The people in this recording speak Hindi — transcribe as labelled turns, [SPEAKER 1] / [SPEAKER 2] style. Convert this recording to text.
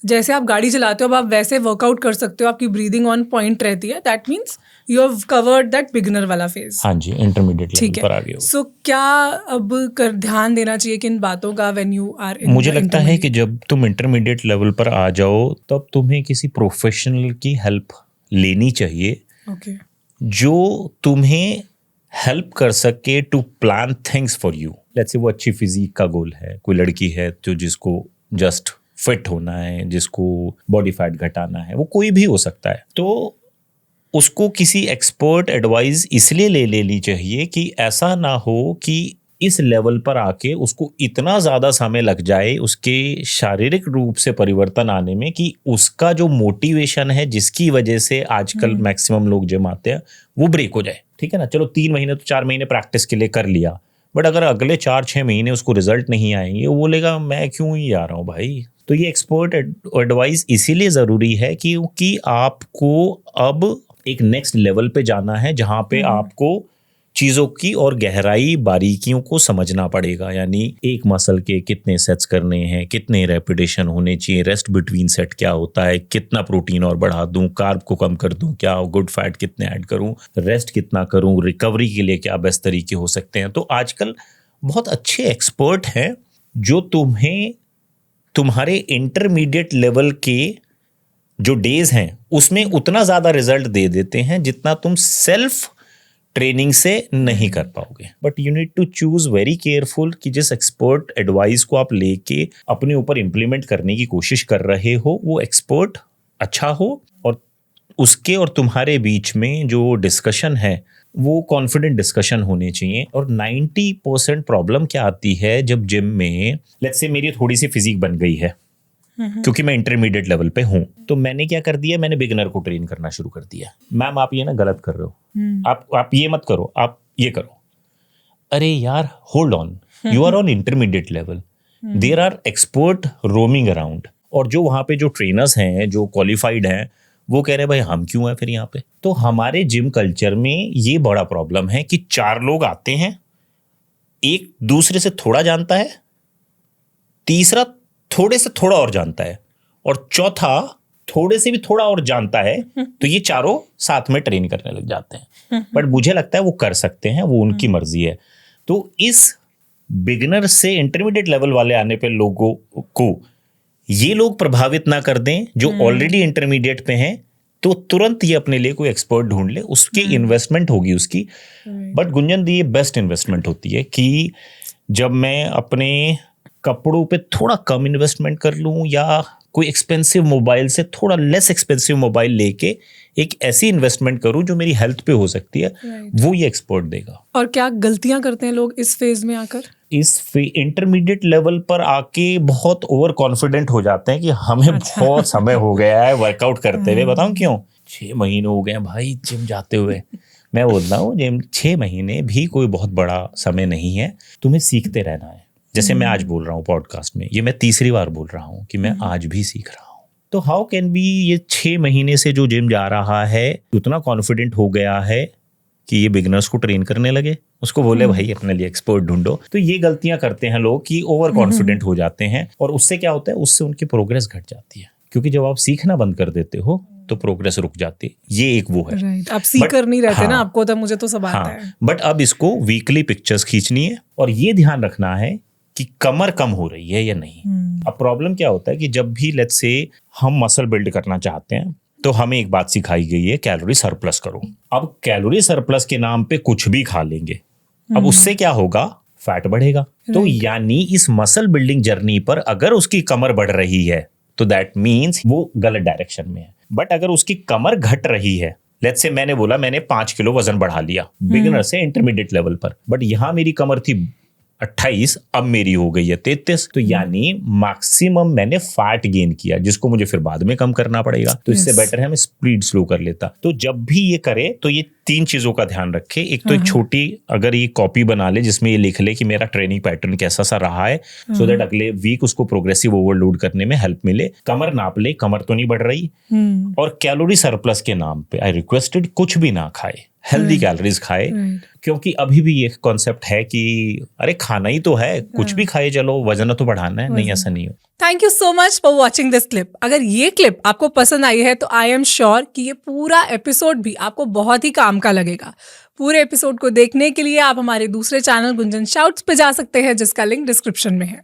[SPEAKER 1] जैसे आप गाड़ी चलाते हो अब आप वैसे वर्कआउट कर सकते हो, आपकी ब्रीदिंग ऑन पॉइंट रहती है, that means you have covered that beginner वाला फेज।
[SPEAKER 2] हाँ जी, इंटरमीडिएट लेवल
[SPEAKER 1] ठीक
[SPEAKER 2] पर आ
[SPEAKER 1] है।
[SPEAKER 2] गए हो।
[SPEAKER 1] सो क्या अब ध्यान देना चाहिए किन बातों का व्हेन यू आर इन?
[SPEAKER 2] मुझे लगता है कि जब तुम इंटरमीडिएट लेवल पर आ जाओ तब तुम्हें किसी प्रोफेशनल की हेल्प लेनी चाहिए,
[SPEAKER 1] ओके,
[SPEAKER 2] जो तुम्हें हेल्प कर सके to plan things for you. Let's say वो अच्छी फिजिक का गोल है, कोई लड़की है जो जिसको जस्ट फिट होना है, जिसको बॉडी फैट घटाना है, वो कोई भी हो सकता है, तो उसको किसी एक्सपर्ट एडवाइस इसलिए ले लेनी चाहिए कि ऐसा ना हो कि इस लेवल पर आके उसको इतना ज़्यादा समय लग जाए उसके शारीरिक रूप से परिवर्तन आने में कि उसका जो मोटिवेशन है जिसकी वजह से आजकल मैक्सिमम लोग जिम आते हैं वो ब्रेक हो जाए। ठीक है ना, चलो 3 महीने तो 4 महीने प्रैक्टिस के लिए कर लिया, बट अगर अगले 4-6 महीने उसको रिजल्ट नहीं आएंगे, वो बोलेगा मैं क्यों ही आ रहा हूँ भाई। तो ये एक्सपर्ट एडवाइस इसीलिए ज़रूरी है क्योंकि आपको अब एक नेक्स्ट लेवल पे जाना है जहाँ पे आपको चीज़ों की और गहराई बारीकियों को समझना पड़ेगा, यानी एक मसल के कितने सेट्स करने हैं, कितने रेपिटेशन होने चाहिए, रेस्ट बिटवीन सेट क्या होता है, कितना प्रोटीन और बढ़ा दूं, कार्ब को कम कर दूं क्या, गुड फैट कितने ऐड करूं, रेस्ट कितना करूं, रिकवरी के लिए क्या बेस्ट तरीके हो सकते हैं। तो आजकल बहुत अच्छे एक्सपर्ट हैं जो तुम्हें तुम्हारे इंटरमीडिएट लेवल के जो डेज हैं उसमें उतना ज़्यादा रिजल्ट दे देते हैं जितना तुम सेल्फ ट्रेनिंग से नहीं कर पाओगे। But you need to choose very careful कि जिस एक्सपर्ट एडवाइस को आप लेके अपने ऊपर इम्प्लीमेंट करने की कोशिश कर रहे हो वो एक्सपर्ट अच्छा हो और उसके और तुम्हारे बीच में जो डिस्कशन है वो कॉन्फिडेंट डिस्कशन होने चाहिए। और 90% प्रॉब्लम क्या आती है जब जिम में लेट्स से मेरी थोड़ी सी फिजिक बन गई है क्योंकि मैं इंटरमीडिएट लेवल पे हूं, तो मैंने क्या कर दिया, मैंने बिगिनर को ट्रेन करना शुरू कर दिया। मैम आप ये ना गलत कर रहे हो, आप ये मत करो, आप ये करो। अरे यार hold on, you are on intermediate level, there are expert roaming around, और जो वहां पे जो ट्रेनर्स हैं जो क्वालिफाइड हैं वो कह रहे हैं भाई हम क्यों हैं फिर यहाँ पे। तो हमारे जिम कल्चर में ये बड़ा प्रॉब्लम है कि 4 लोग आते हैं, एक दूसरे से थोड़ा जानता है, तीसरा थोड़े से थोड़ा और जानता है, और चौथा थोड़े से भी थोड़ा और जानता है, तो ये चारों साथ में ट्रेन करने लग जाते हैं। बट मुझे लगता है वो कर सकते हैं, वो उनकी मर्जी है। तो इस बिगिनर से इंटरमीडिएट लेवल वाले आने पे लोगों को ये लोग प्रभावित ना कर दें जो ऑलरेडी इंटरमीडिएट पे हैं, तो तुरंत ये अपने लिए कोई एक्सपर्ट ढूंढ ले, उसकी इन्वेस्टमेंट होगी उसकी। बट गुंजन दी, ये बेस्ट इन्वेस्टमेंट होती है कि जब मैं अपने कपड़ों पे थोड़ा कम इन्वेस्टमेंट कर लूं या कोई एक्सपेंसिव मोबाइल से थोड़ा लेस एक्सपेंसिव मोबाइल लेके एक ऐसी इन्वेस्टमेंट करूं जो मेरी हेल्थ पे हो सकती है, वो ये एक्सपर्ट देगा।
[SPEAKER 1] और क्या गलतियां करते हैं लोग इस फेज में आकर?
[SPEAKER 2] इस इंटरमीडिएट लेवल पर आके बहुत ओवर कॉन्फिडेंट हो जाते हैं कि हमें बहुत समय हो गया है वर्कआउट करते हुए। बताऊं क्यों? 6 महीने हो गए भाई जिम जाते हुए। मैं बोलता हूँ जिम 6 महीने भी कोई बहुत बड़ा समय नहीं है, तुम्हें सीखते रहना है। जैसे मैं आज बोल रहा हूँ पॉडकास्ट में, ये मैं तीसरी बार बोल रहा हूँ कि मैं आज भी सीख रहा हूँ। तो हाउ कैन बी ये 6 महीने से जो जिम जा रहा है उतना कॉन्फिडेंट हो गया है कि ये बिगिनर्स को ट्रेन करने लगे, उसको बोले भाई अपने लिए एक्सपर्ट ढूंढो। तो ये गलतियां करते हैं लोग कि ओवर कॉन्फिडेंट हो जाते हैं, और उससे क्या होता है, उससे उनकी प्रोग्रेस घट जाती है, क्योंकि जब आप सीखना बंद कर देते हो तो प्रोग्रेस रुक जाती है। ये एक वो है।
[SPEAKER 1] राइट, आप सीकर नहीं रहते ना, आपको तब मुझे तो सब आता है।
[SPEAKER 2] बट अब इसको वीकली पिक्चर्स खींचनी है और ये ध्यान रखना है कि कमर कम हो रही है या नहीं। अब प्रॉब्लम क्या होता है कि जब भी लेट्स से हम मसल बिल्ड करना चाहते हैं तो हमें एक बात सिखाई गई है, कैलोरी सरप्लस करो। अब कैलोरी सरप्लस के नाम पे कुछ भी खा लेंगे, अब उससे क्या होगा, फैट बढ़ेगा। तो यानी इस मसल बिल्डिंग जर्नी पर अगर उसकी कमर बढ़ रही है तो दैट मीन्स वो गलत डायरेक्शन में है। बट अगर उसकी कमर घट रही है, लेट्स से मैंने बोला मैंने 5 किलो वजन बढ़ा लिया बिगिनर से इंटरमीडिएट लेवल पर, बट यहां मेरी कमर थी 28, अब मेरी हो गई है 33, तो यानी मैक्सिमम मैंने फैट गेन किया जिसको मुझे फिर बाद में कम करना पड़ेगा। तो इससे बेटर है मैं स्पीड स्लो कर लेता। तो जब भी ये करे तो ये 3 चीजों का ध्यान रखे। एक तो एक छोटी अगर ये कॉपी बना ले जिसमें ये लिख ले कि मेरा ट्रेनिंग पैटर्न कैसा सा रहा है, सो दैट अगले वीक उसको प्रोग्रेसिव ओवरलोड करने में हेल्प मिले। कमर नाप ले, कमर तो नहीं बढ़ रही, और कैलोरी सरप्लस के नाम पे आई रिक्वेस्टेड कुछ भी ना खाए, हेल्दी कैलोरीज खाए, क्योंकि अभी भी ये कॉन्सेप्ट है कि अरे खाना ही तो है, कुछ भी खाए चलो, वजन तो बढ़ाना है, नहीं ऐसा नहीं हो।
[SPEAKER 1] Thank you so much for watching this clip. अगर ये क्लिप आपको पसंद आई है तो आई एम श्योर कि ये पूरा एपिसोड भी आपको बहुत ही काम का लगेगा। पूरे एपिसोड को देखने के लिए आप हमारे दूसरे चैनल गुंजन शाउट्स पे जा सकते हैं, जिसका लिंक डिस्क्रिप्शन में है।